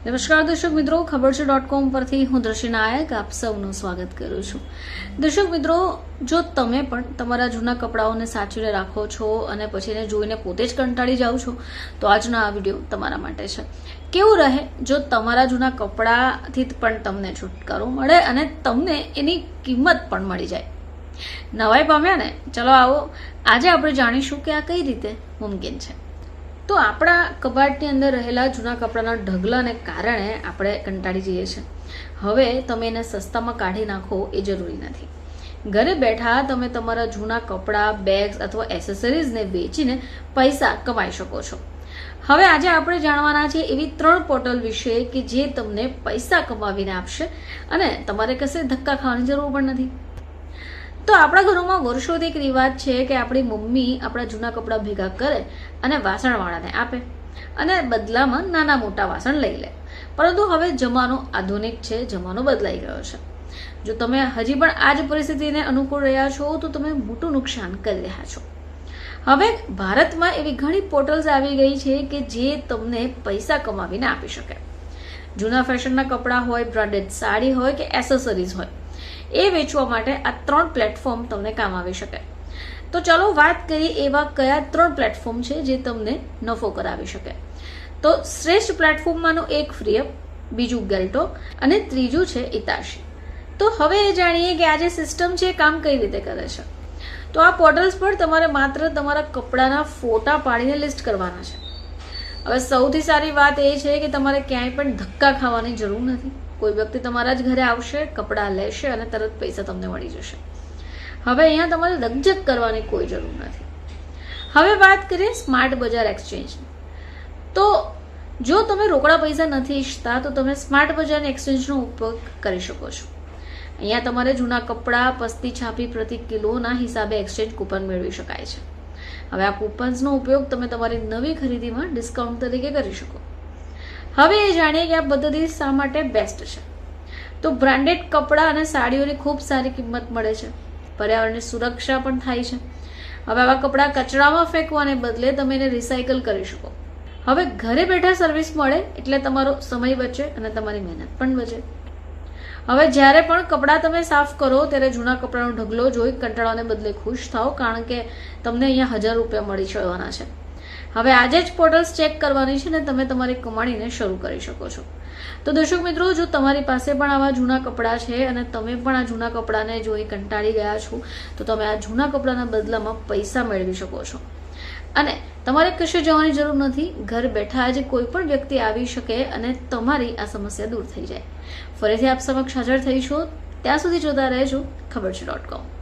નમસ્કાર દર્શક મિત્રો, ખબર છે .com પરથી હું દ્રષ્ટિ નાયક આપ સૌનું સ્વાગત કરું છું. દર્શક મિત્રો, જો તમે પણ તમારા જૂના કપડાઓને સાચવીને રાખો છો અને પછી એને જોઈને પોતે જ કંટાળી જાઓ છો તો આજનો આ વિડીયો તમારા માટે છે. કેવું રહે જો તમારા જૂના કપડાથી પણ તમને છુટકારો મળે અને તમને એની કિંમત પણ મળી જાય. નવાઈ પામ્યા ને? ચલો આવો આજે આપણે જાણીશું કે આ કઈ રીતે મુમકિન છે. તો આપણા કબાટની અંદર રહેલા જૂના કપડાના ઢગલાને કારણે આપણે કંટાળી જઈએ છીએ. હવે તમે એને સસ્તામાં કાઢી નાખો એ જરૂરી નથી. ઘરે બેઠા તમે તમારા જૂના કપડાં, બેગ્સ અથવા એસેસરીઝને વેચીને પૈસા કમાઈ શકો છો. હવે આજે આપણે જાણવાના છે એવી 3 પોર્ટલ વિશે કે જે તમને પૈસા કમાવીને આપશે અને તમારે કશે ધક્કા ખાવાની જરૂર પણ નથી. તો આપણા ઘરોમાં વર્ષોથી એક રિવાજ છે કે આપણી મમ્મી આપણા જૂના કપડાં ભેગા કરે અને વાસણવાળાને આપે અને બદલામાં નાના મોટા વાસણ લઈ લે. પરંતુ હવે જમાનો આધુનિક છે, જમાનો બદલાઈ ગયો છે. જો તમે હજી પણ આ જ પરિસ્થિતિને અનુકૂળ રહ્યા છો તો તમે મોટું નુકસાન કરી રહ્યા છો. હવે ભારતમાં એવી ઘણી પોર્ટલ્સ આવી ગઈ છે કે જે તમને પૈસા કમાવીને આપી શકે. જૂના ફેશનના કપડાં હોય, બ્રાન્ડેડ સાડી હોય કે એસેસરીઝ હોય, એ વેચવા માટે આ 3 પ્લેટફોર્મ તમને કામ આવી શકે. તો ચલો વાત કરીએ એવા કયા 3 પ્લેટફોર્મ છે જે તમને નફો કરાવી શકે. તો શ્રેષ્ઠ પ્લેટફોર્મમાંનું એક ફ્રીઅપ, બીજું ગેલ્ટો અને ત્રીજું છે ઇતાશી. તો હવે એ જાણીએ કે આ જે સિસ્ટમ છે એ કામ કઈ રીતે કરે છે. તો આ પોર્ટલ્સ પર તમારે માત્ર તમારા કપડાના ફોટા પાડીને લિસ્ટ કરવાના છે. હવે સૌથી સારી વાત એ છે કે તમારે ક્યાંય પણ ધક્કા ખાવાની જરૂર નથી. કોઈ વ્યક્તિ તમારા જ ઘરે આવશે, કપડાં લેશે અને તરત પૈસા તમને મળી જશે. હવે અહીંયા તમારે લગઝગ કરવાની કોઈ જરૂર નથી. હવે વાત કરીએ સ્માર્ટ બજાર એક્સચેન્જ. તો જો તમે રોકડા પૈસા નથી ઈચ્છતા તો તમે સ્માર્ટ બજાર એક્સચેન્જનો ઉપયોગ કરી શકો છો. અહીંયા તમારે જૂના કપડાં પસ્તી છાપી પ્રતિ કિલોના હિસાબે એક્સચેન્જ કૂપન મેળવી શકાય છે. હવે આ કૂપન્સનો ઉપયોગ તમે તમારી નવી ખરીદીમાં ડિસ્કાઉન્ટ તરીકે કરી શકો. હવે એ જાણીએ કે આ પદ્ધતિ શા માટે બેસ્ટ છે. તો બ્રાન્ડેડ કપડાં અને સાડીઓની ખૂબ સારી કિંમત મળે છે. પર્યાવરણની સુરક્ષા પણ થાય છે. હવે આવા કપડાં કચરામાં ફેંકવાને બદલે તમે એને રિસાયકલ કરી શકો. હવે ઘરે બેઠા સર્વિસ મળે એટલે તમારો સમય બચે અને તમારી મહેનત પણ બચે. હવે જ્યારે પણ કપડાં તમે સાફ કરો ત્યારે જૂના કપડાનો ઢગલો જોઈ કંટાળવાને બદલે ખુશ થાઓ, કારણ કે તમને અહીંયા 1000 રૂપિયા મળી જવાના છે. હવે આજે જ પોર્ટલ્સ ચેક કરવાની છે ને તમે તમારી કમાણીને શરૂ કરી શકો છો. તો દર્શક મિત્રો, જો તમારી પાસે પણ આવા જૂના કપડાં છે અને તમે પણ આ જૂના કપડાને જોઈ કંટાળી ગયા છો તો તમે આ જૂના કપડાના બદલામાં પૈસા મેળવી શકો છો. અને તમારે કશે જવાની જરૂર નથી. ઘર બેઠા જ કોઈ પણ વ્યક્તિ આવી શકે અને તમારી આ સમસ્યા દૂર થઈ જાય. ફરીથી આપ સમક્ષ હાજર થઈશું. ત્યાં સુધી જોતા રહેજો ખબર છે .com.